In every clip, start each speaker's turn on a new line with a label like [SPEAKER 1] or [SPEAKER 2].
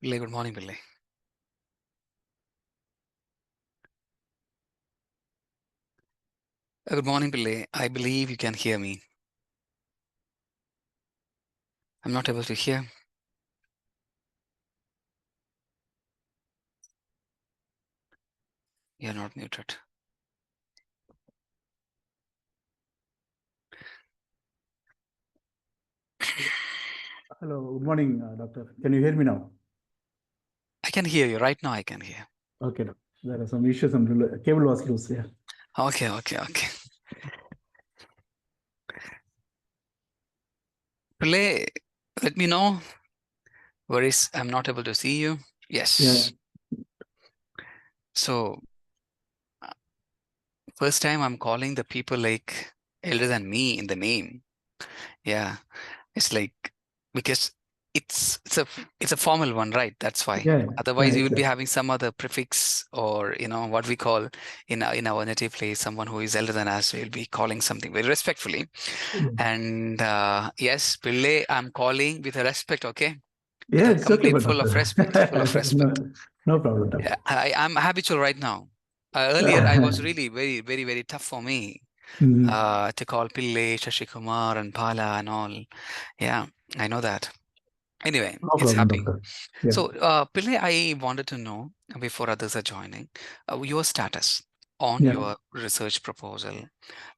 [SPEAKER 1] Pillai, good morning, Pillai. Good morning, Pillai. I believe you can hear me. I'm not able to hear. You're not muted.
[SPEAKER 2] Hello, good morning, doctor. Can you hear me now?
[SPEAKER 1] I can hear you. Right now, I can hear.
[SPEAKER 2] Okay, doctor. There are some issues, some cable was loose. Yeah.
[SPEAKER 1] Okay. Pillai, let me know. I'm not able to see you. Yes.
[SPEAKER 2] Yeah.
[SPEAKER 1] So, first time I'm calling the people like elder than me in the name. Yeah. It's like, because it's a formal one, right? That's why.
[SPEAKER 2] Yeah.
[SPEAKER 1] Otherwise,
[SPEAKER 2] Yeah,
[SPEAKER 1] you would be
[SPEAKER 2] exactly.
[SPEAKER 1] having some other prefix, or what we call in our native place, someone who is elder than us. We'll be calling something very respectfully.
[SPEAKER 2] Yeah.
[SPEAKER 1] And yes, Pillai, I'm calling with a respect. Okay.
[SPEAKER 2] Yeah,
[SPEAKER 1] With a
[SPEAKER 2] it's okay,
[SPEAKER 1] complete
[SPEAKER 2] but
[SPEAKER 1] full of
[SPEAKER 2] doctor.
[SPEAKER 1] respect. Full of respect.
[SPEAKER 2] No problem, doctor.
[SPEAKER 1] Yeah, I'm habitual right now. Earlier, I was really very, very, very tough for me to call Pillai, Shashikumar, and Bala and all. Yeah, I know that. Anyway,
[SPEAKER 2] No
[SPEAKER 1] it's
[SPEAKER 2] problem,
[SPEAKER 1] happening.
[SPEAKER 2] doctor. Yeah.
[SPEAKER 1] So, Pillai, I wanted to know before others are joining, your status on
[SPEAKER 2] Yeah.
[SPEAKER 1] your research proposal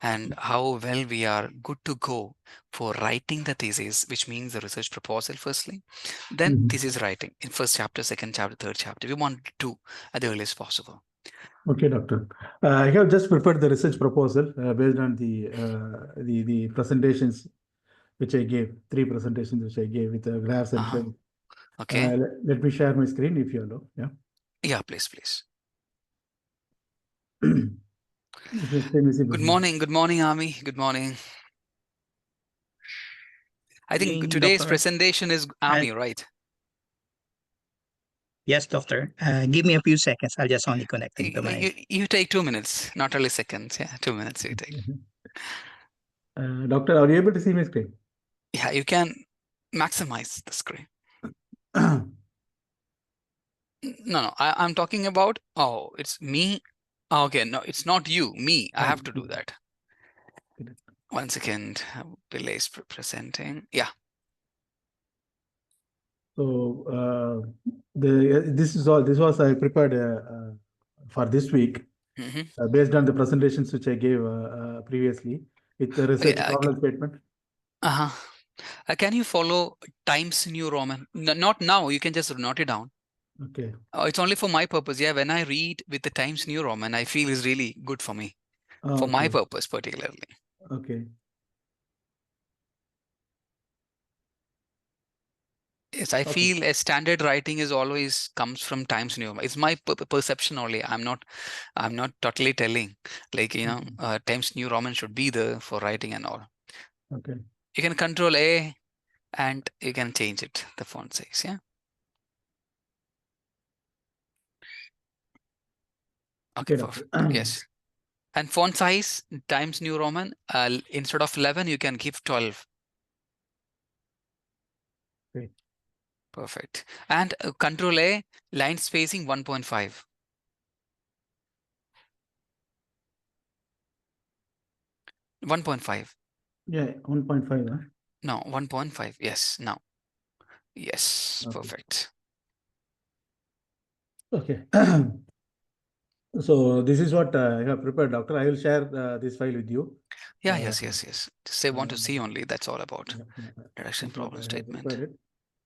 [SPEAKER 1] and how well we are good to go for writing the thesis, which means the research proposal firstly, then thesis writing in first chapter, second chapter, third chapter. We want to do at the earliest possible.
[SPEAKER 2] Okay, doctor. I have just prepared the research proposal based on the presentations which I gave, 3 presentations which I gave with graphs and showing.
[SPEAKER 1] Okay.
[SPEAKER 2] Let me share my screen if you allow. Yeah.
[SPEAKER 1] Yeah, please.
[SPEAKER 2] Good
[SPEAKER 1] morning, Ami. Good morning. I think today's presentation is Ami, right?
[SPEAKER 3] Yes, doctor. Give me a few seconds. I'll just only connect into my...
[SPEAKER 1] You take 2 minutes, not only seconds. Yeah, 2 minutes you take.
[SPEAKER 2] Doctor, are you able to see my screen?
[SPEAKER 1] Yeah, you can maximize the screen. No, I'm talking about, it's me. Okay, no, it's not you, me. I have to do that. 1 second, Pillai is presenting. Yeah.
[SPEAKER 2] So this was I prepared for this week based on the presentations which I gave previously with the research problem statement.
[SPEAKER 1] Can you follow Times New Roman? Not now. You can just note it down.
[SPEAKER 2] Okay.
[SPEAKER 1] It's only for my purpose. Yeah, when I read with the Times New Roman, I feel is really good for me, for my purpose particularly.
[SPEAKER 2] Okay.
[SPEAKER 1] Yes, I feel a standard writing is always comes from Times New Roman. It's my perception only. I'm not totally telling. Like, Times New Roman should be there for writing and all.
[SPEAKER 2] Okay.
[SPEAKER 1] You can control A and you can change it, the font size. Yeah. Okay, perfect. Yes. And font size, Times New Roman, instead of 11, you can give 12.
[SPEAKER 2] Okay.
[SPEAKER 1] Perfect. And Control A, line spacing 1.5. 1.5.
[SPEAKER 2] Yeah, 1.5. Huh?
[SPEAKER 1] No, 1.5. Yes, now. Yes, perfect.
[SPEAKER 2] Okay. So this is what I have prepared, doctor. I will share this file with you.
[SPEAKER 1] Yeah, yes. Just say want to see only. That's all about. Reduction problem statement.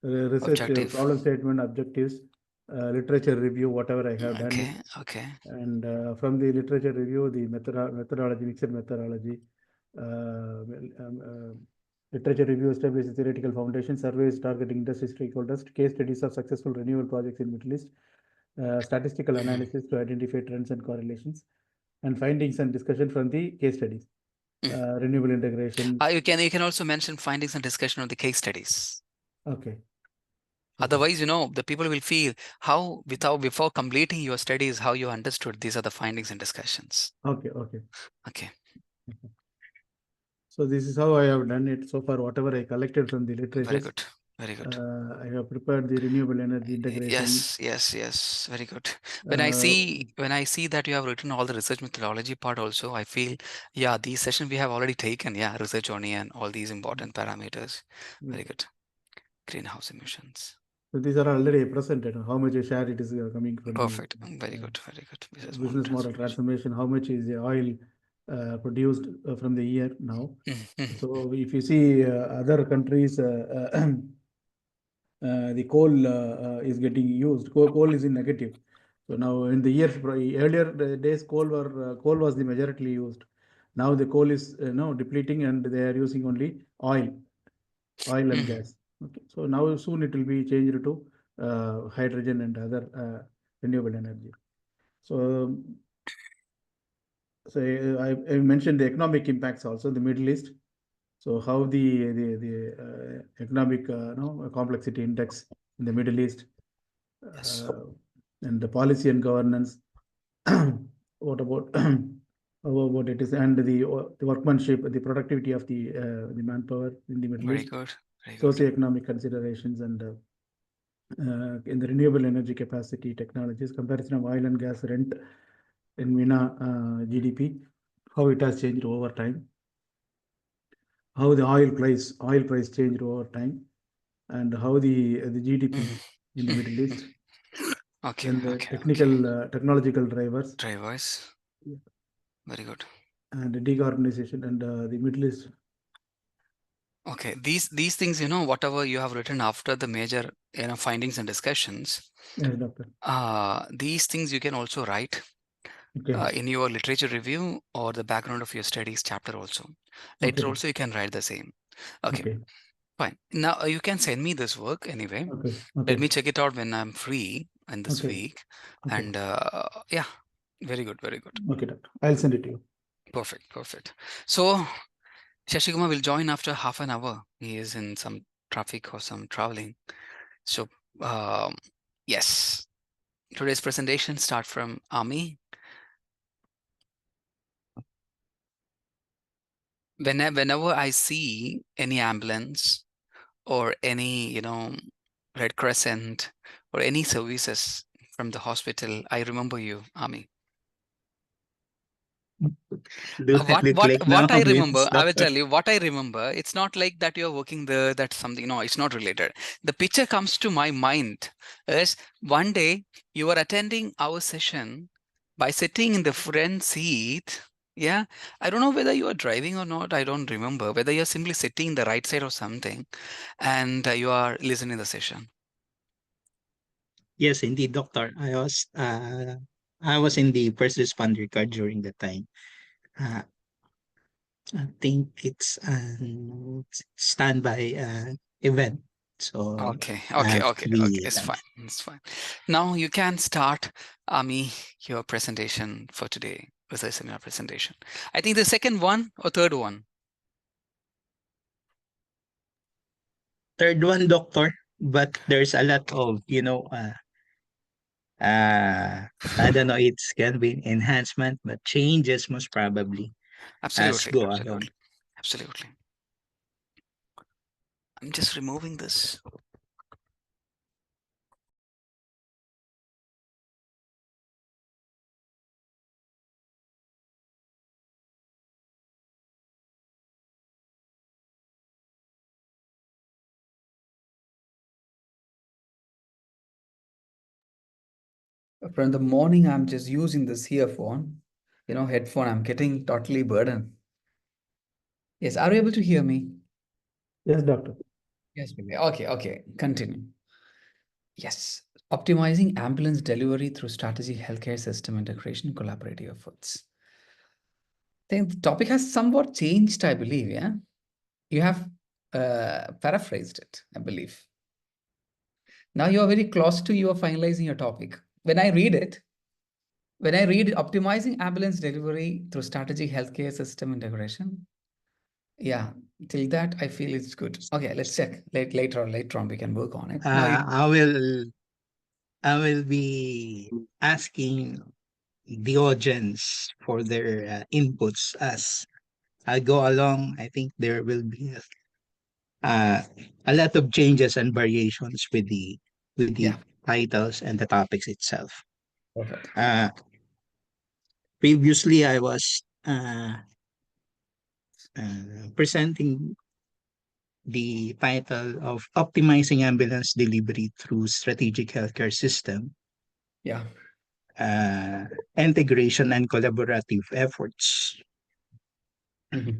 [SPEAKER 2] Research problem statement, objectives, literature review, whatever I have done.
[SPEAKER 1] Okay.
[SPEAKER 2] And from the literature review, the methodology, mixed methodology, literature review establishes theoretical foundation, surveys targeting industry stakeholders, case studies of successful renewal projects in Middle East, statistical analysis to identify trends and correlations, and findings and discussion from the case studies. renewable integration.
[SPEAKER 1] You can also mention findings and discussion of the case studies.
[SPEAKER 2] Okay.
[SPEAKER 1] Otherwise, the people will feel how before completing your studies, how you understood these are the findings and discussions.
[SPEAKER 2] Okay.
[SPEAKER 1] Okay.
[SPEAKER 2] So this is how I have done it so far. Whatever I collected from the literature.
[SPEAKER 1] Very good. Very good.
[SPEAKER 2] I have prepared the renewable energy integration.
[SPEAKER 1] Yes. Very good. When I see that you have written all the research methodology part also, I feel, these sessions we have already taken. Research only and all these important parameters. Very good. Greenhouse emissions.
[SPEAKER 2] So these are already presented. How much share it is coming from.
[SPEAKER 1] Perfect. Very good.
[SPEAKER 2] Business model transformation. How much is the oil produced from the year now? So if you see other countries, the coal is getting used. Coal is in negative. So now in the years earlier days, coal was the majority used. Now the coal is depleting, and they are using only oil and gas. Okay, so now soon it will be changed to hydrogen and other renewable energy. So I mentioned the economic impacts also, the Middle East. So how the economic complexity index in the Middle East, and the policy and governance. What about how about it is, and the workmanship, the productivity of the manpower in the Middle East.
[SPEAKER 1] Very good.
[SPEAKER 2] Socioeconomic considerations, and in the renewable energy capacity technologies, comparison of oil and gas rent in MENA GDP, how it has changed over time, how the oil price changed over time, and how the GDP in the Middle East.
[SPEAKER 1] Okay.
[SPEAKER 2] And the
[SPEAKER 1] technical
[SPEAKER 2] technological drivers.
[SPEAKER 1] Very good.
[SPEAKER 2] And the decarbonization and the Middle East.
[SPEAKER 1] Okay, these things, whatever you have written after the major, findings and discussions.
[SPEAKER 2] Yes, doctor.
[SPEAKER 1] These things you can also write in your literature review or the background of your studies chapter also. Later also you can write the same. Okay. Fine. Now you can send me this work anyway.
[SPEAKER 2] Okay.
[SPEAKER 1] Let me check it out when I'm free in this week. And very good.
[SPEAKER 2] Okay, doctor. I'll send it to you.
[SPEAKER 1] Perfect. So Shashikumar will join after half an hour. He is in some traffic or some traveling. So yes, today's presentation start from Ami. Whenever I see any ambulance or any Red Crescent or any services from the hospital, I remember you, Ami. What I remember, I will tell you what I remember. It's not like that you're working there, that's something. No, it's not related. The picture comes to my mind is one day you were attending our session by sitting in the front seat. Yeah, I don't know whether you are driving or not. I don't remember whether you're simply sitting in the right side or something, and you are listening to the session.
[SPEAKER 3] Yes, indeed, doctor. I was in the first responder card during the time. I think it's a standby event. So
[SPEAKER 1] okay. It's fine. Now you can start, Ami, your presentation for today. Research seminar presentation. I think the second one or third one.
[SPEAKER 3] Third one, doctor. But there's a lot of I don't know. It's can be enhancement, but changes most probably.
[SPEAKER 1] Absolutely. I'm just removing this. From the morning, I'm just using this earphone, headphone. I'm getting totally burdened. Yes, are you able to hear me?
[SPEAKER 2] Yes, doctor.
[SPEAKER 1] Yes, baby. Okay. Continue. Yes. Optimizing ambulance delivery through strategic healthcare system integration and collaborative efforts. I think the topic has somewhat changed, I believe, yeah? You have paraphrased it, I believe. Now you are very close to you are finalizing your topic. When I read it,
[SPEAKER 4] When I read optimizing ambulance delivery through strategic healthcare system integration, yeah, till that I feel it's good. Okay, let's check later on. We can work on it.
[SPEAKER 3] I will be asking the audience for their inputs as I go along. I think there will be a lot of changes and variations with the
[SPEAKER 4] Yeah.
[SPEAKER 3] titles and the topics itself.
[SPEAKER 4] Perfect.
[SPEAKER 3] Previously, I was presenting the title of Optimizing Ambulance Delivery Through Strategic Healthcare System.
[SPEAKER 4] Yeah.
[SPEAKER 3] Integration and collaborative efforts.
[SPEAKER 4] Mm-hmm.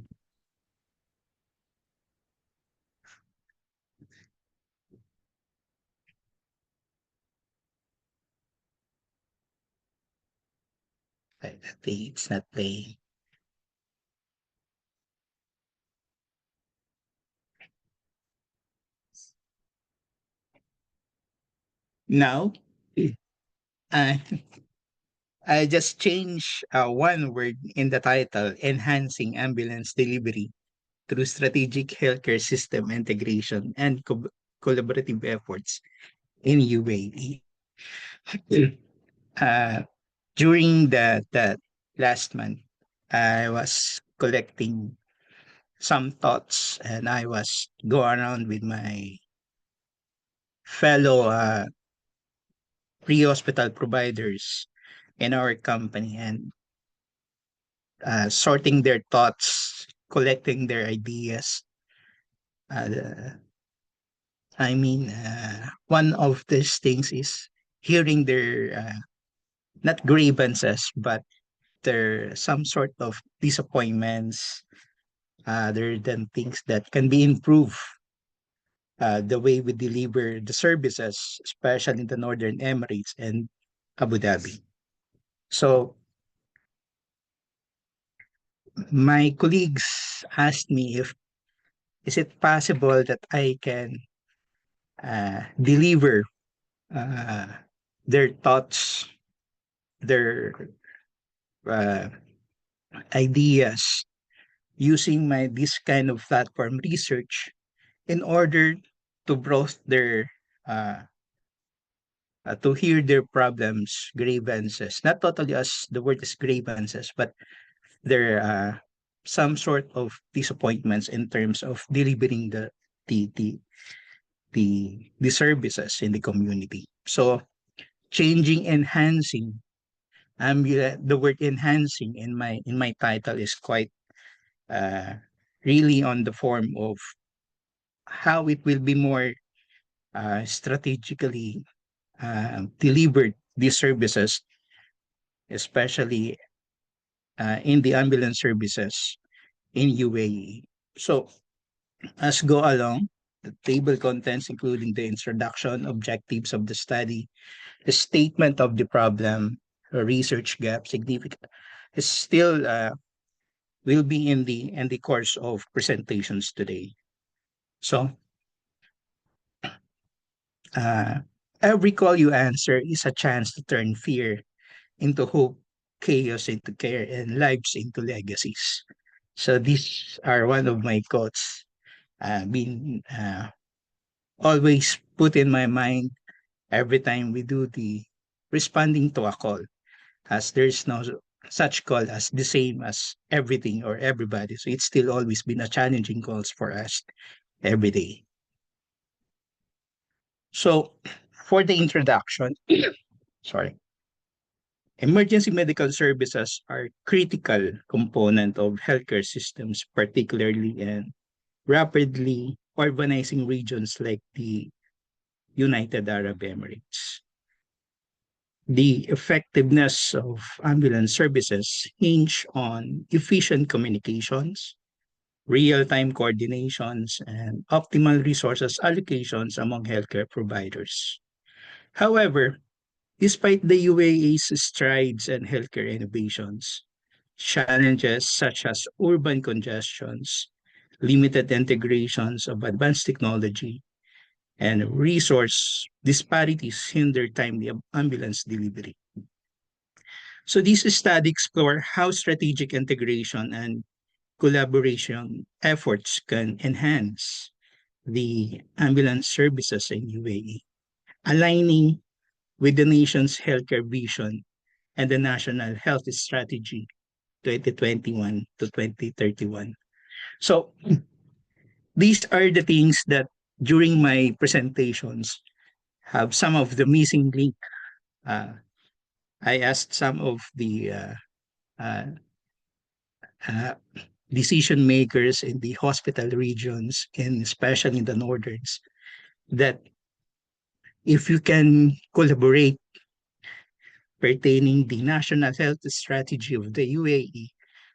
[SPEAKER 3] I think it's not playing. Now, I just changed one word in the title, enhancing ambulance delivery through strategic healthcare system integration and collaborative efforts in UAE. During that last month, I was collecting some thoughts and I was going around with my fellow pre-hospital providers in our company and sorting their thoughts, collecting their ideas. One of these things is hearing their not grievances, but their some sort of disappointments, other than things that can be improved. The way we deliver the services, especially in the Northern Emirates and Abu Dhabi. So my colleagues asked me if is it possible that I can deliver their thoughts, their uh, ideas using my this kind of platform research in order to browse their to hear their problems, grievances, not totally as the word is grievances, but their some sort of disappointments in terms of delivering the the the services in the community. So changing, enhancing, the word enhancing in my title is quite really on the form of how it will be more strategically delivered these services, especially in the ambulance services in UAE. So as go along, the table contents including the introduction, objectives of the study, the statement of the problem, a research gap, significant, is still will be in the course of presentations today. So every call you answer is a chance to turn fear into hope, chaos into care, and lives into legacies. So these are one of my quotes been always put in my mind every time we do the responding to a call, as there's no such call as the same as everything or everybody. So it's still always been a challenging calls for us every day. So for the introduction, sorry. Emergency medical services are critical component of healthcare systems, particularly in rapidly urbanizing regions like the United Arab Emirates. The effectiveness of ambulance services hinge on efficient communications, real-time coordinations, and optimal resources allocations among healthcare providers. However, despite the UAE's strides and healthcare innovations, challenges such as urban congestions, limited integrations of advanced technology, and resource disparities hinder timely ambulance delivery. So this study explore how strategic integration and collaboration efforts can enhance the ambulance services in UAE, aligning with the nation's healthcare vision and the National Health Strategy 2021 to 2031. So these are the things that during my presentations have some of the missing link. I asked some of the uh, uh, decision makers in the hospital regions, and especially in the northerns, that if you can collaborate pertaining the national health strategy of the UAE,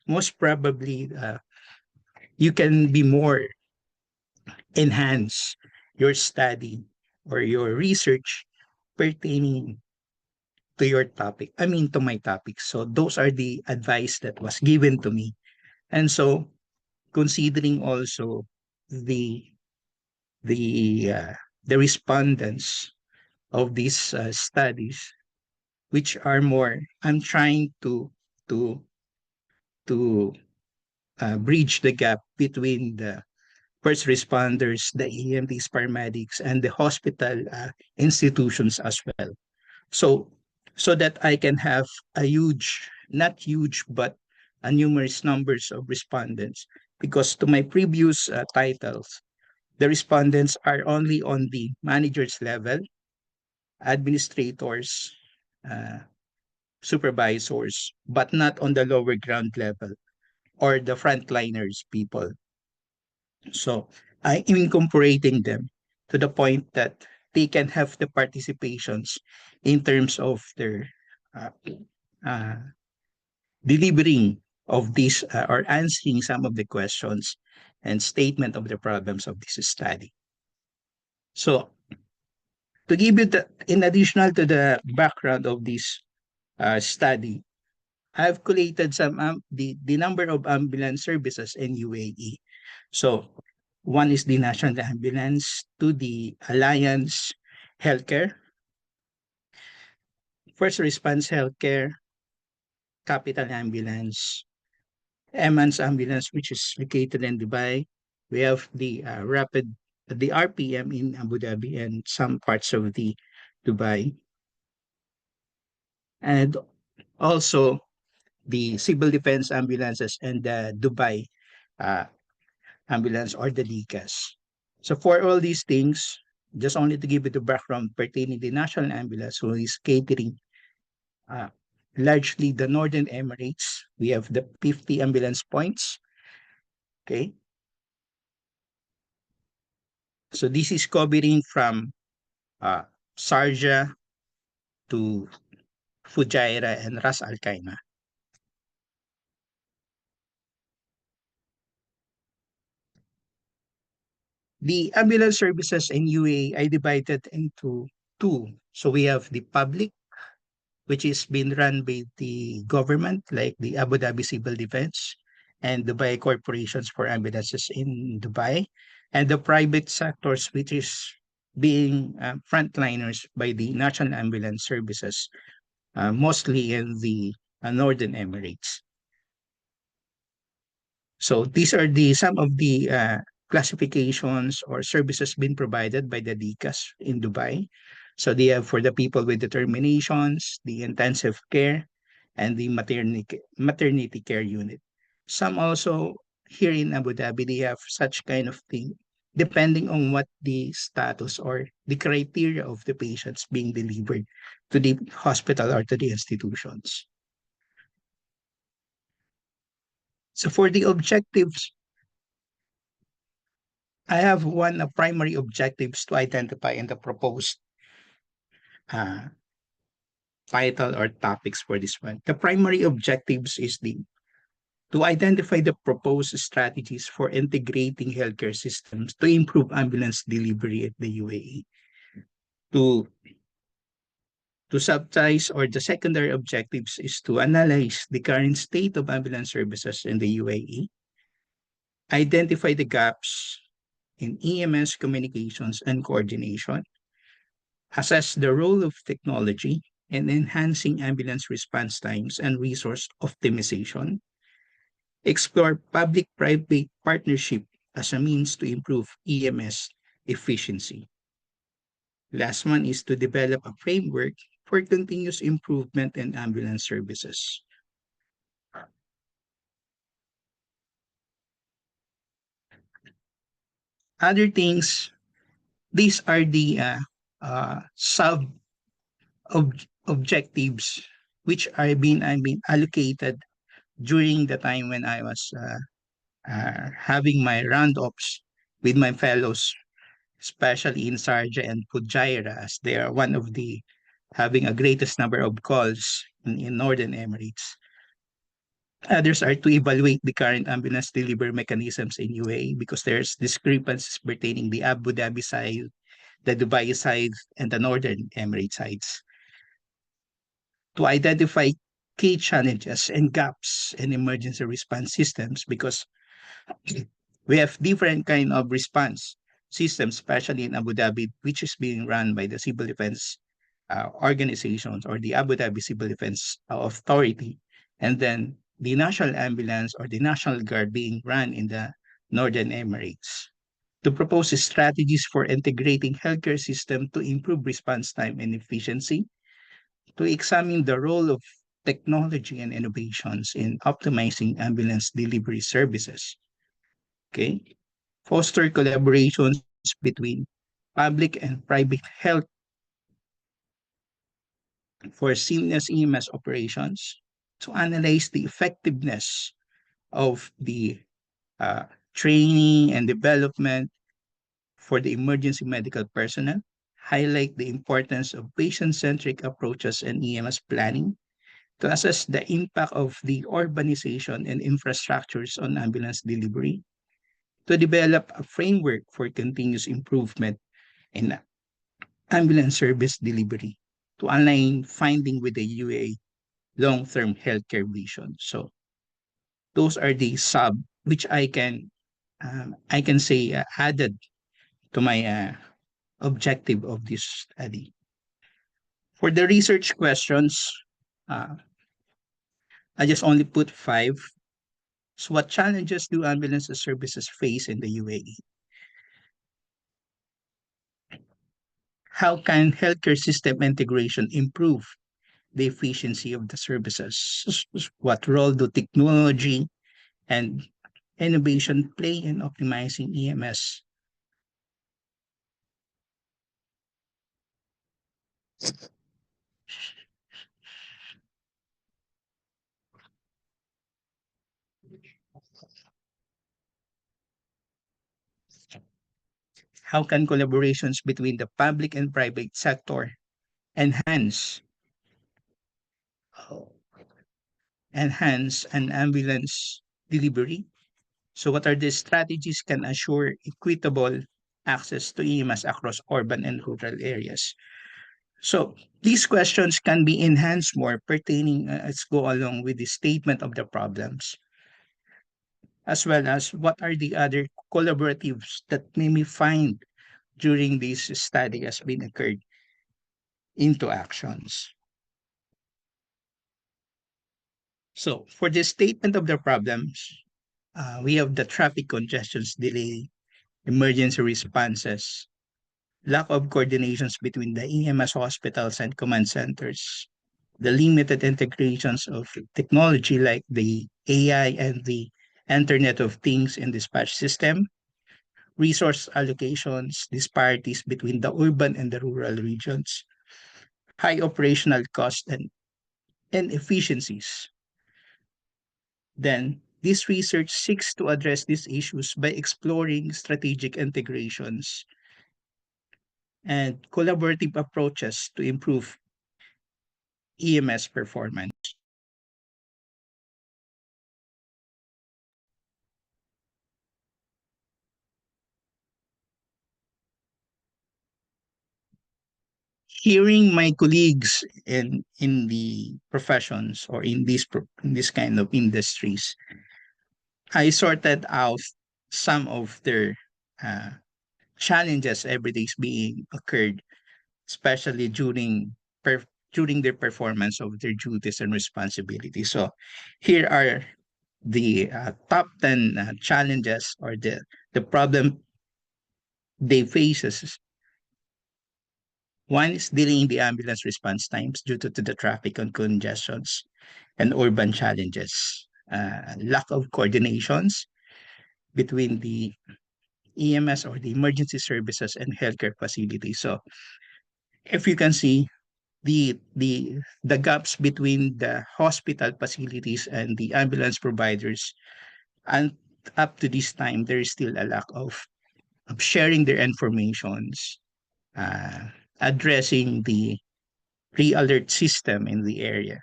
[SPEAKER 3] most probably you can be more enhance your study or your research pertaining to your topic. I mean, to my topic. So those are the advice that was given to me. And so considering also the the uh, the respondents of these studies, which are more, I'm trying to to bridge the gap between the first responders, the EMTs, paramedics, and the hospital institutions as well. So so that I can have a huge, not huge, but a numerous numbers of respondents. Because to my previous titles, the respondents are only on the managers level, administrators, uh, supervisors, but not on the lower ground level or the frontliners people. So I am incorporating them to the point that they can have the participations in terms of their uh, uh, delivering of this or answering some of the questions and statement of the problems of this study. So to give you the, in additional to the background of this study, I've collated some the number of ambulance services in UAE. So one is the National Ambulance, two the Alliance Healthcare, First Response Healthcare, Capital Ambulance, Emans Ambulance, which is located in Dubai. We have the the RPM in Abu Dhabi and some parts of the Dubai. And also the Civil Defense Ambulances and the Dubai uh, Ambulance or the DCAS. So for all these things, just only to give you the background pertaining the National Ambulance, who is catering uh, largely the Northern Emirates. We have the 50 ambulance points. Okay. So this is covering from Sharjah to Fujairah and Ras Al Khaimah. The ambulance services in UAE are divided into two. So we have the public, which is being run by the government, like the Abu Dhabi Civil Defense and Dubai Corporations for Ambulances in Dubai, and the private sectors, which is being frontliners by the National Ambulance Services, mostly in the Northern Emirates. So these are the some of the classifications or services being provided by the DCAS in Dubai. So they have for the people with determinations, the intensive care, and the maternity care unit. Some also here in Abu Dhabi, they have such kind of thing, depending on what the status or the criteria of the patients being delivered to the hospital or to the institutions. So for the objectives, I have one primary objectives to identify in the proposed title or topics for this one. The primary objectives is to identify the proposed strategies for integrating healthcare systems to improve ambulance delivery at the UAE. To subsidize or the secondary objectives is to analyze the current state of ambulance services in the UAE, identify the gaps in EMS communications and coordination, assess the role of technology and enhancing ambulance response times and resource optimization. Explore public-private partnership as a means to improve EMS efficiency. Last one is to develop a framework for continuous improvement in ambulance services. Other things, these are the sub objectives which are being allocated during the time when I was having my roundups with my fellows, especially in Sharjah and Fujairah, as they are one of the having a greatest number of calls in Northern Emirates. Others are to evaluate the current ambulance delivery mechanisms in UAE because there's discrepancies pertaining the Abu Dhabi side, the Dubai side, and the Northern Emirates sides. To identify key challenges and gaps in emergency response systems because we have different kind of response systems, especially in Abu Dhabi, which is being run by the civil defense organizations or the Abu Dhabi Civil Defense Authority, and then the National Ambulance or the National Guard being run in the Northern Emirates. To propose strategies for integrating healthcare system to improve response time and efficiency, to examine the role of technology and innovations in optimizing ambulance delivery services. Okay, foster collaborations between public and private health for seamless EMS operations, to analyze the effectiveness of the training and development for the emergency medical personnel, highlight the importance of patient-centric approaches and EMS planning, to assess the impact of the urbanization and infrastructures on ambulance delivery, to develop a framework for continuous improvement in ambulance service delivery, to align finding with the UAE long-term healthcare vision. So those are the sub which I can say added to my objective of this study. For the research questions, I just only put 5. So what challenges do ambulance services face in the UAE? How can healthcare system integration improve the efficiency of the services? What role do technology and innovation play in optimizing EMS? How can collaborations between the public and private sector enhance an ambulance delivery? So what are the strategies can assure equitable access to EMS across urban and rural areas? So these questions can be enhanced more pertaining as go along with the statement of the problems, as well as what are the other collaboratives that may be find during this study has been occurred into actions. So for the statement of the problems, we have the traffic congestions delay, emergency responses, lack of coordinations between the EMS hospitals and command centers, the limited integrations of technology like the AI and the Internet of Things in dispatch system, resource allocations, disparities between the urban and the rural regions, high operational cost and inefficiencies. Then, this research seeks to address these issues by exploring strategic integrations and collaborative approaches to improve EMS performance. Hearing my colleagues in the professions or in this kind of industries, I sorted out some of their challenges every day being occurred, especially during during their performance of their duties and responsibilities. So here are the top 10 challenges or the problem they faces. One is delaying the ambulance response times due to the traffic and congestions and urban challenges. Lack of coordinations between the EMS or the emergency services and healthcare facilities. So if you can see the gaps between the hospital facilities and the ambulance providers, and up to this time, there is still a lack of sharing their informations, addressing the pre-alert system in the area,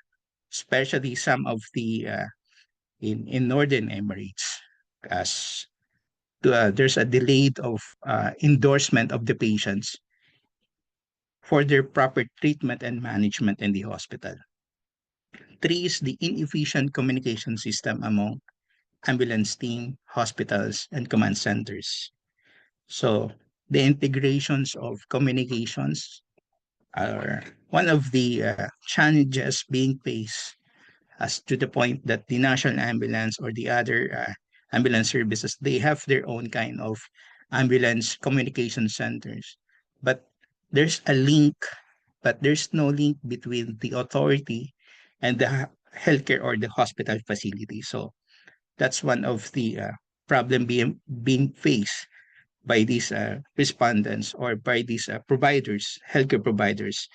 [SPEAKER 3] especially some of the in Northern Emirates, as there's a delayed of endorsement of the patients for their proper treatment and management in the hospital. 3 is the inefficient communication system among ambulance team, hospitals, and command centers. So the integrations of communications are one of the challenges being faced, as to the point that the National Ambulance or the other ambulance services, they have their own kind of ambulance communication centers. But there's a link, but there's no link between the authority and the healthcare or the hospital facility. So that's one of the problem being faced by these respondents or by these providers, healthcare providers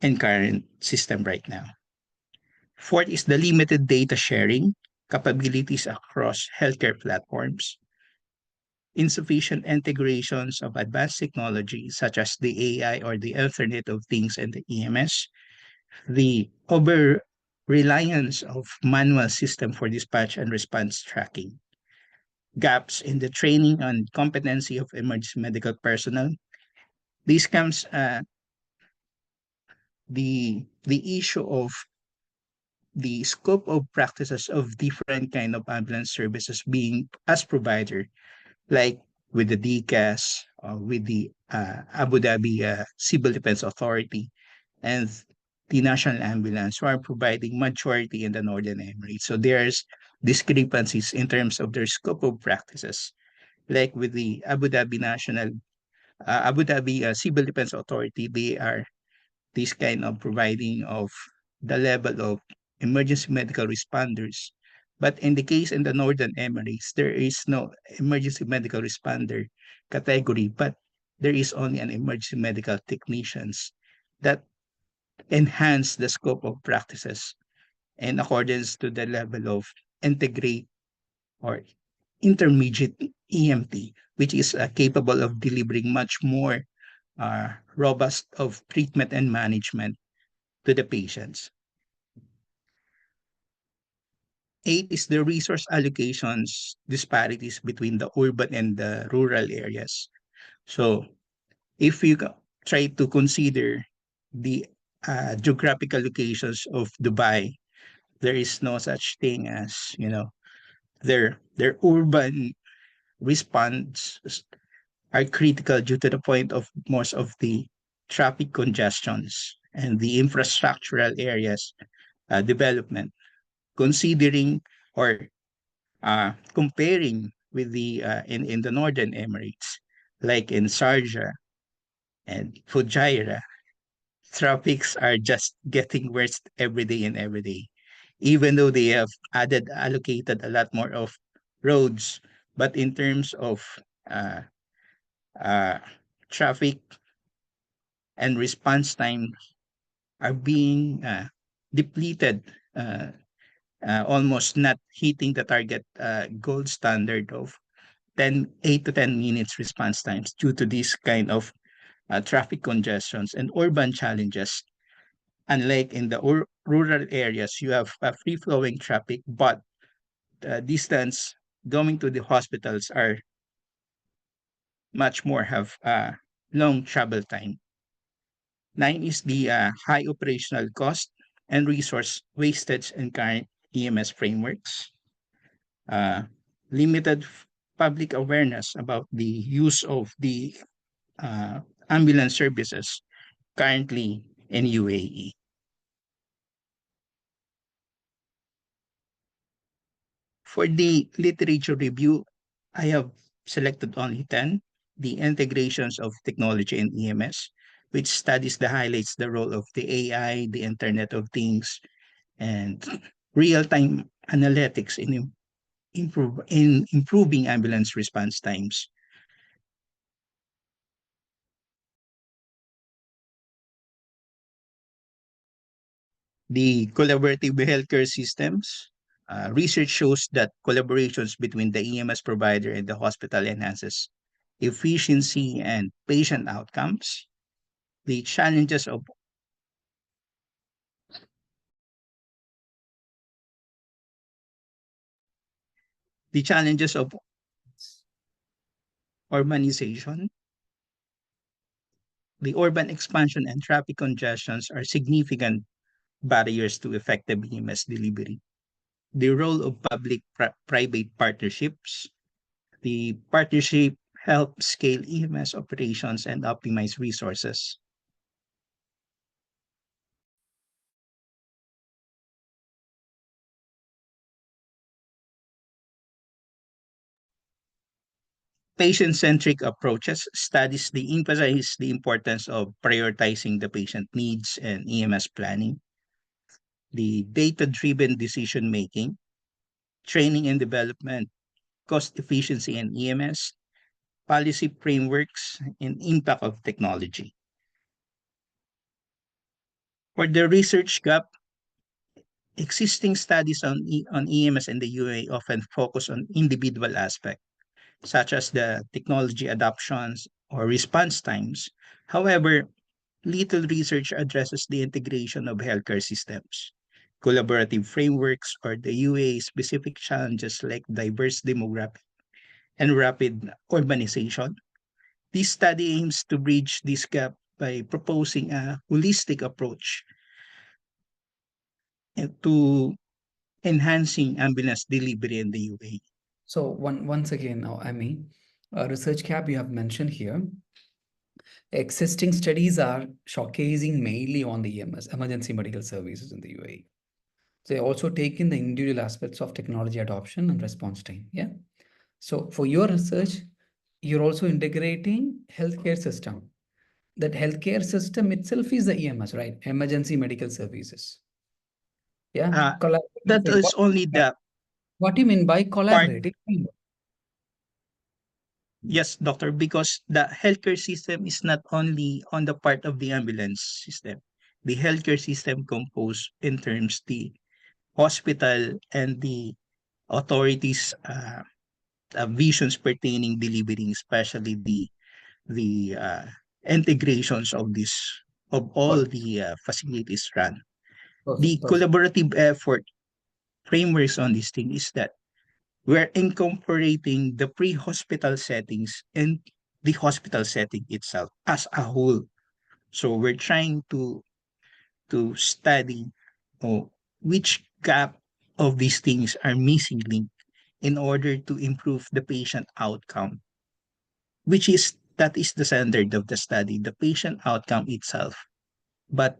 [SPEAKER 3] in current system right now. 4th is the limited data sharing capabilities across healthcare platforms, insufficient integrations of advanced technology such as the AI or the Internet of Things and the EMS, the over reliance of manual system for dispatch and response tracking, gaps in the training and competency of emergency medical personnel. This comes the issue of the scope of practices of different kind of ambulance services being as provider, like with the DCAS, with the Abu Dhabi Civil Defense Authority, and the National Ambulance, who are providing majority in the Northern Emirates. So there's discrepancies in terms of their scope of practices, like with the Abu Dhabi Civil Defense Authority. They are this kind of providing of the level of emergency medical responders. But in the case in the Northern Emirates, there is no emergency medical responder category, but there is only an emergency medical technicians that enhance the scope of practices in accordance to the level of integrate or intermediate EMT, which is capable of delivering much more robust of treatment and management to the patients. 8 is the resource allocations disparities between the urban and the rural areas. So if you try to consider the geographical locations of Dubai, there is no such thing as, their urban response are critical due to the point of most of the traffic congestions and the infrastructural areas development, considering or comparing with the in the Northern Emirates, like in Sharjah and Fujairah, traffics are just getting worse every day and every day, even though they have allocated a lot more of roads. But in terms of traffic and response time are being depleted, almost not hitting the target gold standard of 8 to 10 minutes response times due to this kind of traffic congestions and urban challenges. Unlike in the rural areas, you have free-flowing traffic, but the distance going to the hospitals are much more have long travel time. 9 is the high operational cost and resource wastage in current EMS frameworks. Limited public awareness about the use of the ambulance services currently in UAE. For the literature review, I have selected only 10. The integrations of technology and EMS, which studies the highlights the role of the AI, the Internet of Things, and real-time analytics in improving ambulance response times. The collaborative healthcare systems. Research shows that collaborations between the EMS provider and the hospital enhances efficiency and patient outcomes. The challenges of urbanization, the urban expansion and traffic congestions are significant barriers to effective EMS delivery. The role of public-private partnerships. The partnership help scale EMS operations and optimize resources. Patient-centric approaches studies emphasize the importance of prioritizing the patient needs and EMS planning. The data-driven decision-making, training and development, cost efficiency in EMS, policy frameworks, and impact of technology. For the research gap, existing studies on EMS and the UA often focus on individual aspects, such as the technology adoptions or response times. However, little research addresses the integration of healthcare systems, collaborative frameworks, or the UA-specific challenges like diverse demographic and rapid urbanization. This study aims to bridge this gap by proposing a holistic approach to enhancing ambulance delivery in the UAE.
[SPEAKER 4] So once again, now, research gap you have mentioned here. Existing studies are showcasing mainly on the EMS, emergency medical services in the UAE. They also take in the individual aspects of technology adoption and response time. Yeah. So for your research, you're also integrating healthcare system. That healthcare system itself is the EMS, right? Emergency medical services. Yeah.
[SPEAKER 3] That is only the.
[SPEAKER 4] What do you mean by collaborating?
[SPEAKER 3] Yes, doctor, because the healthcare system is not only on the part of the ambulance system. The healthcare system composed in terms the hospital and the authorities' visions pertaining delivering, especially the integrations of all the facilities run. The collaborative effort frameworks on this thing is that we're incorporating the pre-hospital settings and the hospital setting itself as a whole. So we're trying to study which gap of these things are missing link in order to improve the patient outcome, that is the standard of the study, the patient outcome itself. But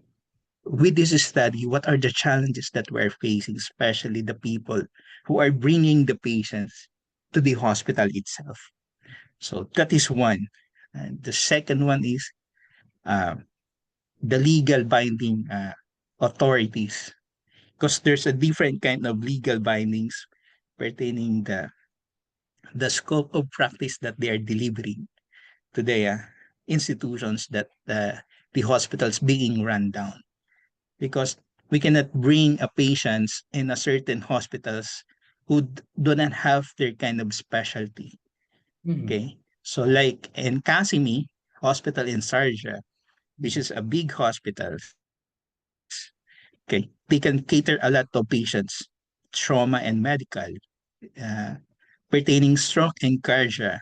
[SPEAKER 3] with this study, what are the challenges that we're facing, especially the people who are bringing the patients to the hospital itself? So that is one. And the second one is the legal binding authorities, because there's a different kind of legal bindings pertaining the scope of practice that they are delivering to the institutions that the hospitals being run down. Because we cannot bring a patients in a certain hospitals who do not have their kind of specialty. Okay, so like in Kasimi Hospital in Sharjah, which is a big hospital, okay, they can cater a lot of patients, trauma and medical, pertaining stroke and cardia.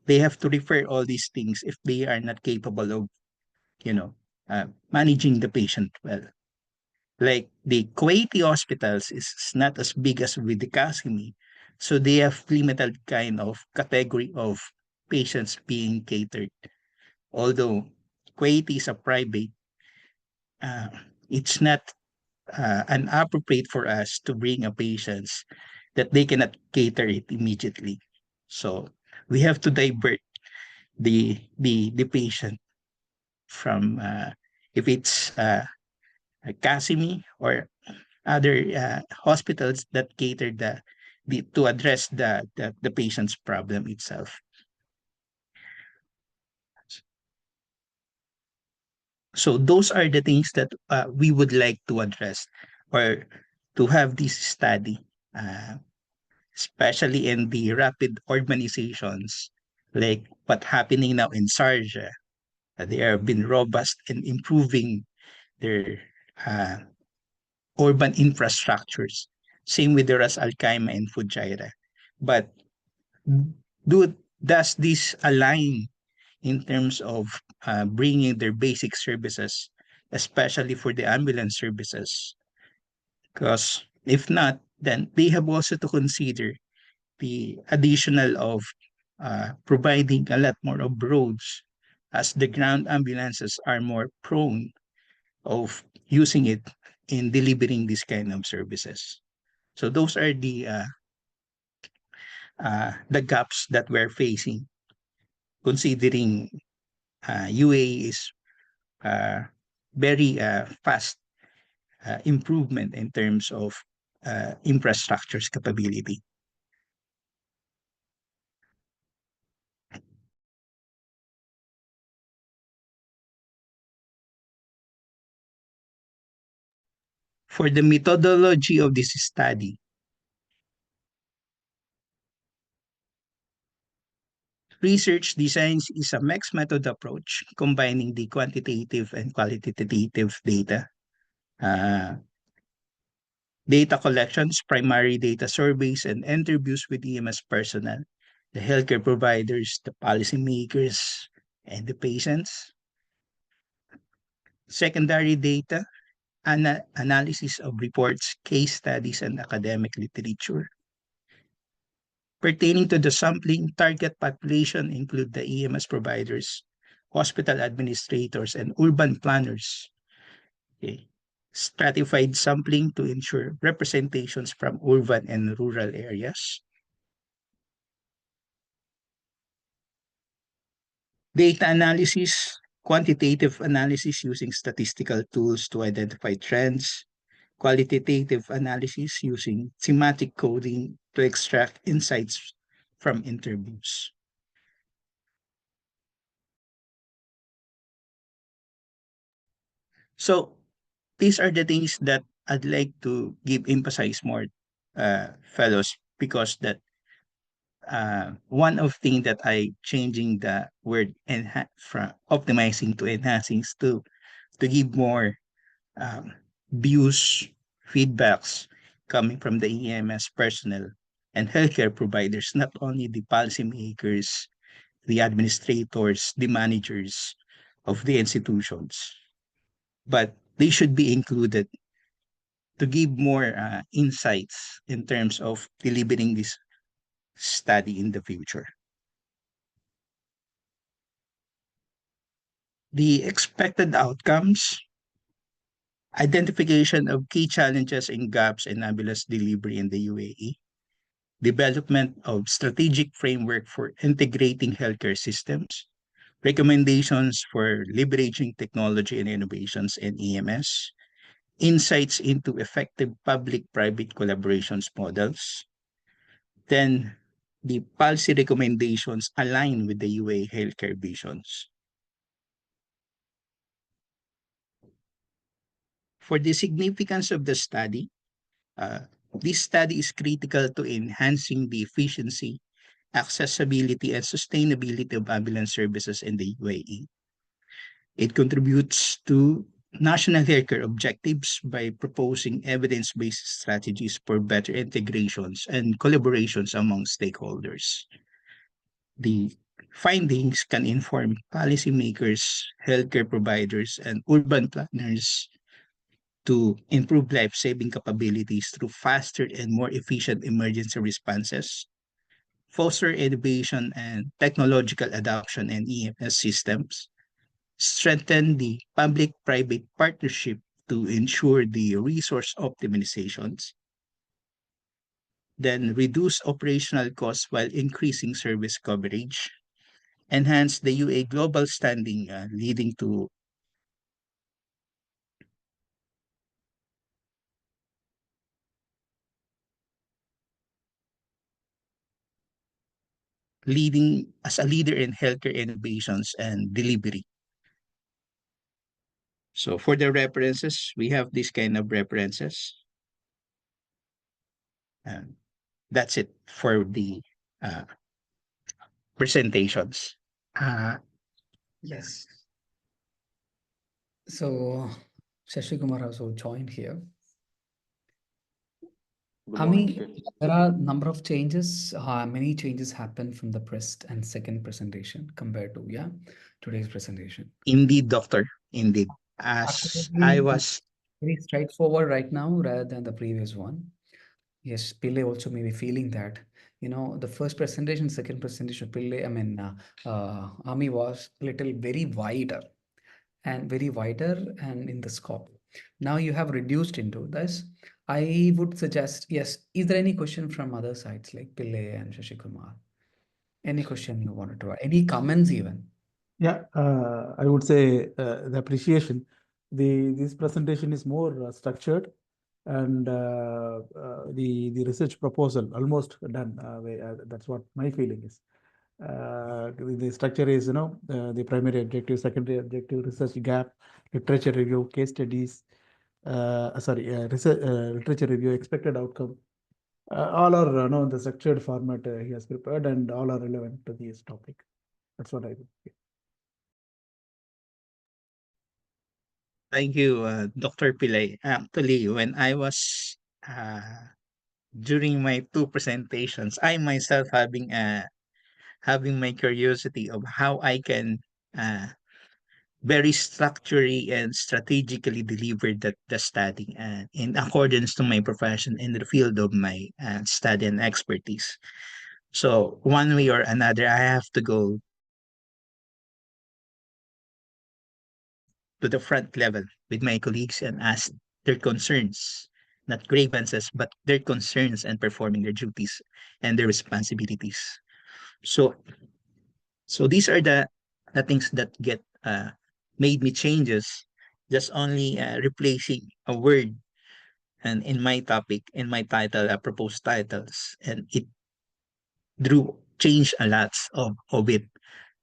[SPEAKER 3] They have to refer all these things if they are not capable of, managing the patient well. Like the Kuwaiti hospitals is not as big as with the Kasimi, so they have limited kind of category of patients being catered. Although Kuwaiti is a private, it's not inappropriate for us to bring a patients that they cannot cater it immediately. So we have to divert the patient from if it's Cassimi or other hospitals that cater to address the patient's problem itself. So those are the things that we would like to address or to have this study, especially in the rapid urbanizations, like what's happening now in Sharjah. They have been robust in improving their urban infrastructures. Same with the Ras Al Khaimah and Fujairah. But does this align in terms of bringing their basic services, especially for the ambulance services? Because if not, then they have also to consider the additional of providing a lot more of roads, as the ground ambulances are more prone of using it in delivering this kind of services. So those are the gaps that we're facing, considering UAE is very fast improvement in terms of infrastructure's capability. For the methodology of this study, research designs is a mixed method approach combining the quantitative and qualitative data. Data collections, primary data surveys, and interviews with EMS personnel, the healthcare providers, the policymakers, and the patients. Secondary data, analysis of reports, case studies, and academic literature. Pertaining to the sampling, target population include the EMS providers, hospital administrators, and urban planners. Okay. Stratified sampling to ensure representations from urban and rural areas. Data analysis, quantitative analysis using statistical tools to identify trends. Qualitative analysis using thematic coding to extract insights from interviews. So these are the things that I'd like to emphasize more, fellows, because that one of things that I changing the word from optimizing to enhancing is to give more views, feedbacks coming from the EMS personnel and healthcare providers, not only the policymakers, the administrators, the managers of the institutions, but they should be included to give more insights in terms of delivering this study in the future. The expected outcomes: identification of key challenges and gaps in ambulance delivery in the UAE, development of strategic framework for integrating healthcare systems, recommendations for leveraging technology and innovations in EMS, insights into effective public-private collaborations models. Then the policy recommendations align with the UAE healthcare visions. For the significance of the study, this study is critical to enhancing the efficiency, accessibility, and sustainability of ambulance services in the UAE. It contributes to national healthcare objectives by proposing evidence-based strategies for better integrations and collaborations among stakeholders. The findings can inform policymakers, healthcare providers, and urban planners to improve life-saving capabilities through faster and more efficient emergency responses, foster innovation and technological adoption in EMS systems, strengthen the public-private partnership to ensure the resource optimizations, then reduce operational costs while increasing service coverage, enhance the UA global standing, leading to leading as a leader in healthcare innovations and delivery. So for the references, we have this kind of references. And that's it for the presentations.
[SPEAKER 4] Yes. So Shashi Kumar also joined here. There are a number of changes. Many changes happened from the first and second presentation compared to today's presentation.
[SPEAKER 3] Indeed, doctor. Indeed. As I was
[SPEAKER 4] very straightforward right now rather than the previous one. Yes, Pillai also may be feeling that. The first presentation, second presentation, Pillai, Ami was little very wider and in the scope. Now you have reduced into this. I would suggest, yes, is there any question from other sides like Pillai and Shashi Kumar? Any question you wanted to add? Any comments even?
[SPEAKER 2] Yeah, I would say the appreciation. This presentation is more structured, and the research proposal almost done. That's what my feeling is. The structure is, the primary objective, secondary objective, research gap, literature review, case studies, research, literature review, expected outcome. All are, the structured format he has prepared, and all are relevant to this topic. That's what I would say.
[SPEAKER 3] Thank you, Dr. Pillai. Actually, when I was during my two presentations, I myself having my curiosity of how I can very structurally and strategically deliver the study in accordance to my profession in the field of my study and expertise. So one way or another, I have to go to the front level with my colleagues and ask their concerns, not grievances, but their concerns and performing their duties and their responsibilities. So these are the things that get made me changes, just only replacing a word and in my topic, in my title, proposed titles, and it changed a lot of it.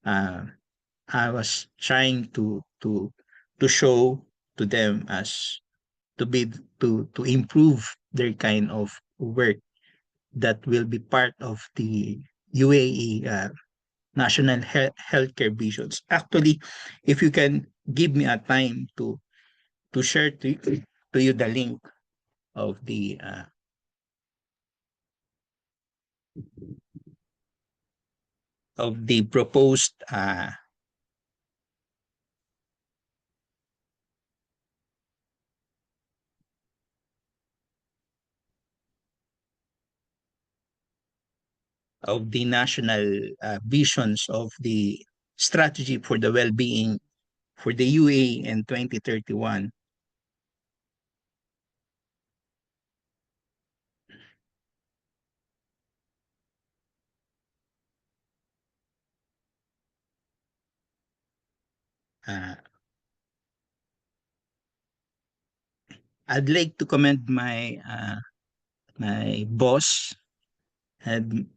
[SPEAKER 3] I was trying to show to them as to improve their kind of work that will be part of the UAE national healthcare visions. Actually, if you can give me a time to share to you the link of the proposed of the national visions of the strategy for the well-being for the UAE in 2031. I'd like to commend my my boss and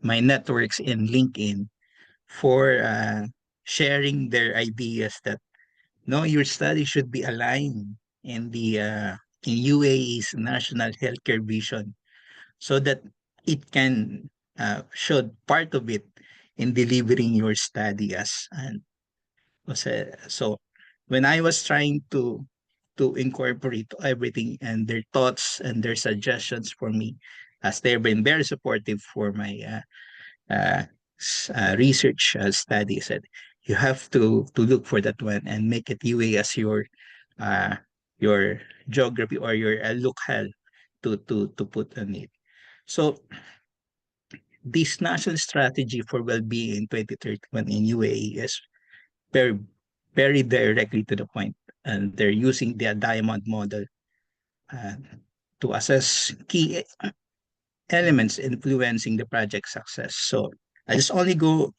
[SPEAKER 3] my networks in LinkedIn for sharing their ideas that no, your study should be aligned in the in UAE's national healthcare vision, so that it can show part of it in delivering your study as and so when I was trying to incorporate everything and their thoughts and their suggestions for me, as they've been very supportive for my research study, said you have to look for that one and make it UA as your geography or your local to put on it. So this national strategy for well-being in 2031 in UAE is very, very directly to the point, and they're using the diamond model to assess key elements influencing the project success. So I just only go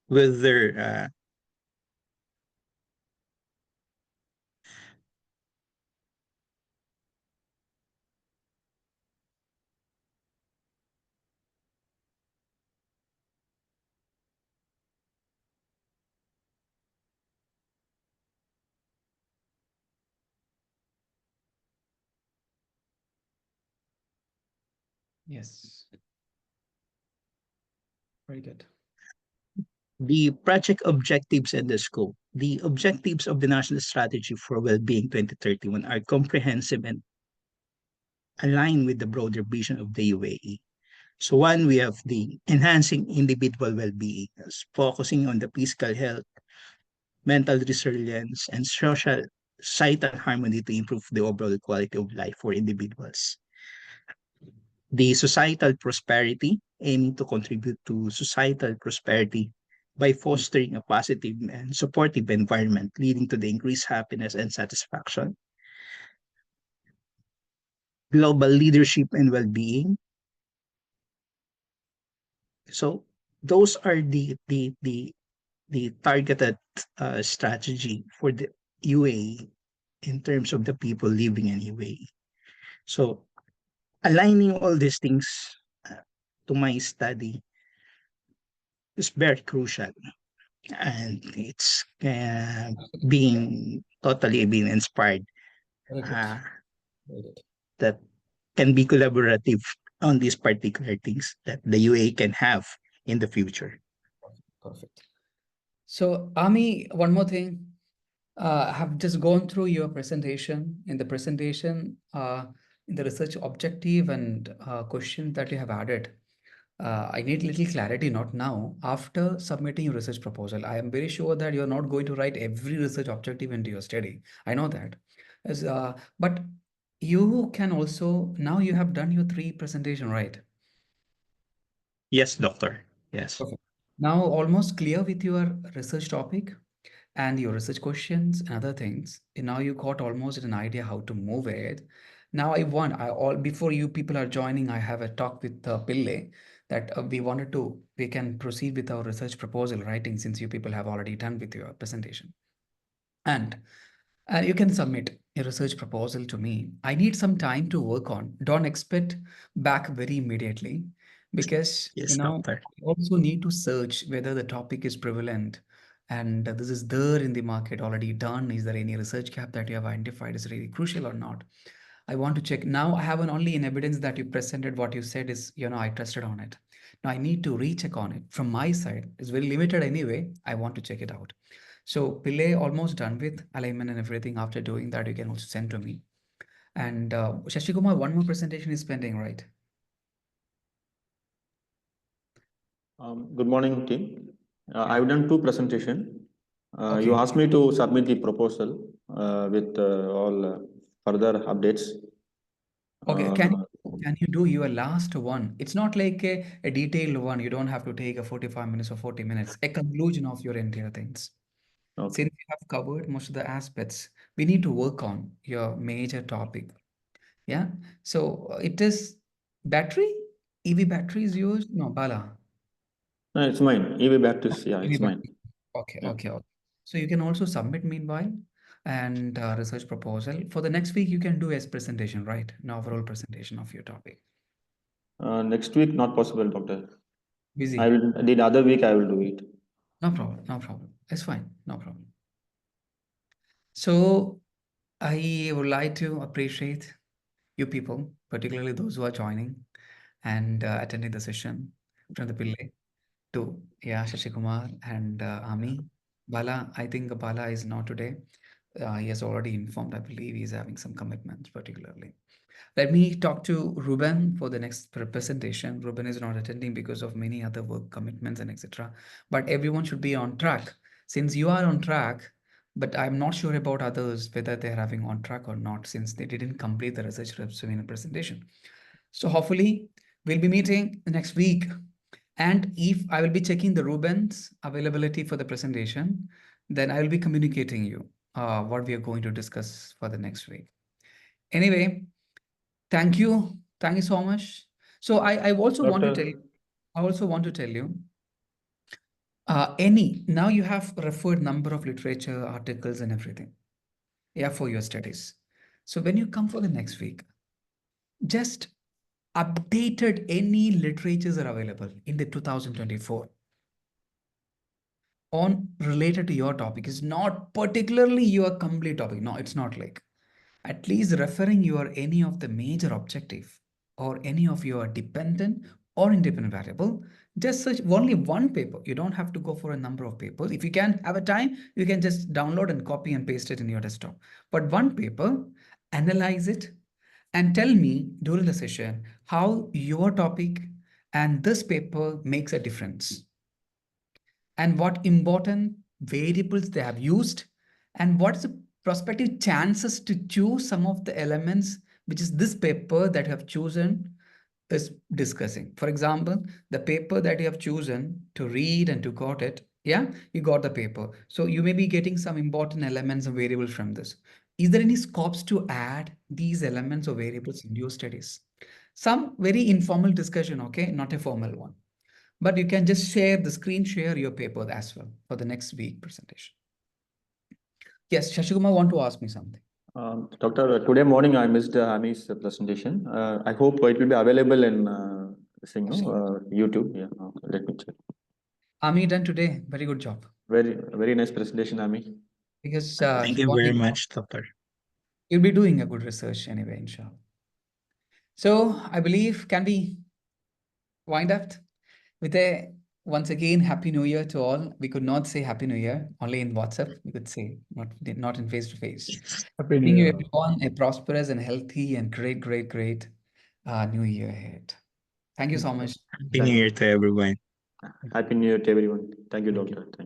[SPEAKER 3] with their
[SPEAKER 4] Yes. Very good.
[SPEAKER 3] the project objectives and the scope. The objectives of the National Strategy for Wellbeing 2031 are comprehensive and aligned with the broader vision of the UAE. So one, we have the enhancing individual well-being, focusing on the physical health, mental resilience, and societal harmony to improve the overall quality of life for individuals. The societal prosperity, aiming to contribute to societal prosperity by fostering a positive and supportive environment, leading to the increased happiness and satisfaction. Global leadership and well-being. So those are the targeted strategy for the UAE in terms of the people living in UAE. So aligning all these things to my study is very crucial, and it's being inspired
[SPEAKER 4] Very good.
[SPEAKER 3] uh,
[SPEAKER 4] Very good.
[SPEAKER 3] that can be collaborative on these particular things that the UAE can have in the future.
[SPEAKER 4] Perfect. So, Ami, one more thing. I have just gone through your presentation. In the presentation, in the research objective and question that you have added, I need little clarity, not now. After submitting your research proposal, I am very sure that you're not going to write every research objective into your study. I know that. But you can also, now you have done your 3 presentation, right?
[SPEAKER 3] Yes, doctor. Yes.
[SPEAKER 4] Perfect. Now almost clear with your research topic and your research questions and other things. And now you got almost an idea how to move it. Now before you people are joining, I have a talk with Pille that we can proceed with our research proposal writing since you people have already done with your presentation. And you can submit a research proposal to me. I need some time to work on. Don't expect back very immediately because
[SPEAKER 3] Yes, doctor.
[SPEAKER 4] I also need to search whether the topic is prevalent and this is there in the market already done. Is there any research gap that you have identified is really crucial or not? I want to check. Now I have only in evidence that you presented what you said is, I trusted on it. Now I need to recheck on it from my side. It's very limited anyway. I want to check it out. So Pillay almost done with alignment and everything. After doing that, you can also send to me. And Shashikumar, one more presentation is pending, right?
[SPEAKER 5] Good morning, team. I've done 2 presentations.
[SPEAKER 4] Okay.
[SPEAKER 5] You asked me to submit the proposal with all further updates.
[SPEAKER 4] Okay, can you do your last one? It's not like a detailed one. You don't have to take a 45 minutes or 40 minutes. A conclusion of your entire things.
[SPEAKER 5] Okay.
[SPEAKER 4] Since you have covered most of the aspects, we need to work on your major topic. Yeah. So it is battery? EV battery is used? No, Bala.
[SPEAKER 5] No, it's mine. EV batteries, yeah,
[SPEAKER 4] EV
[SPEAKER 5] it's mine.
[SPEAKER 4] battery. Okay,
[SPEAKER 5] Yeah.
[SPEAKER 4] okay. So you can also submit meanwhile and research proposal. For the next week, you can do as presentation, right? An overall presentation of your topic.
[SPEAKER 5] Next week, not possible, doctor.
[SPEAKER 4] Busy.
[SPEAKER 5] The other week I will do it.
[SPEAKER 4] No problem. No problem. It's fine. No problem. So I would like to appreciate you people, particularly those who are joining and attending the session from the Pillai to Shashikumar and Ami. Bala, I think Bala is not today. He has already informed, I believe he's having some commitments particularly. Let me talk to Ruben for the next presentation. Ruben is not attending because of many other work commitments and etc. But everyone should be on track. Since you are on track, but I'm not sure about others whether they're having on track or not since they didn't complete the research seminar presentation. So hopefully we'll be meeting next week And if I will be checking the Rubens availability for the presentation, then I will be communicating you what we are going to discuss for the next week. Anyway, thank you. Thank you so much. So I also want to tell you, now you have referred number of literature, articles and everything. Yeah, for your studies. So when you come for the next week, just updated any literatures are available in the 2024 on related to your topic. Is not particularly your complete topic. No, it's not like. At least referring your any of the major objective or any of your dependent or independent variable, just search only one paper. You don't have to go for a number of papers. If you can have a time, you can just download and copy and paste it in your desktop. But one paper, analyze it and tell me during the session how your topic and this paper makes a difference and what important variables they have used and what's the prospective chances to choose some of the elements which is this paper that you have chosen is discussing. For example, the paper that you have chosen to read and to got it, yeah, you got the paper. So you may be getting some important elements or variables from this. Is there any scopes to add these elements or variables in your studies? Some very informal discussion, okay, not a formal one. But you can just share the screen, share your paper as well for the next week presentation. Yes, Shashikumar want to ask me something.
[SPEAKER 5] Doctor, today morning I missed Ami's presentation. I hope it will be available in YouTube. Yeah, okay, let me check.
[SPEAKER 4] Ami done today. Very good job.
[SPEAKER 5] Very nice presentation, Ami.
[SPEAKER 4] Because
[SPEAKER 3] Thank you very much, Doctor.
[SPEAKER 4] You'll be doing a good research anyway, inshallah. So I believe can we wind up with a once again Happy New Year to all. We could not say Happy New Year only in WhatsApp. We could say not in face to face.
[SPEAKER 2] Happy New
[SPEAKER 4] Wishing you
[SPEAKER 2] Year.
[SPEAKER 4] everyone a prosperous and healthy and great New Year ahead. Thank you so much.
[SPEAKER 3] Happy New Year to everyone.
[SPEAKER 5] Happy New Year to everyone. Thank you, Doctor. Thank you.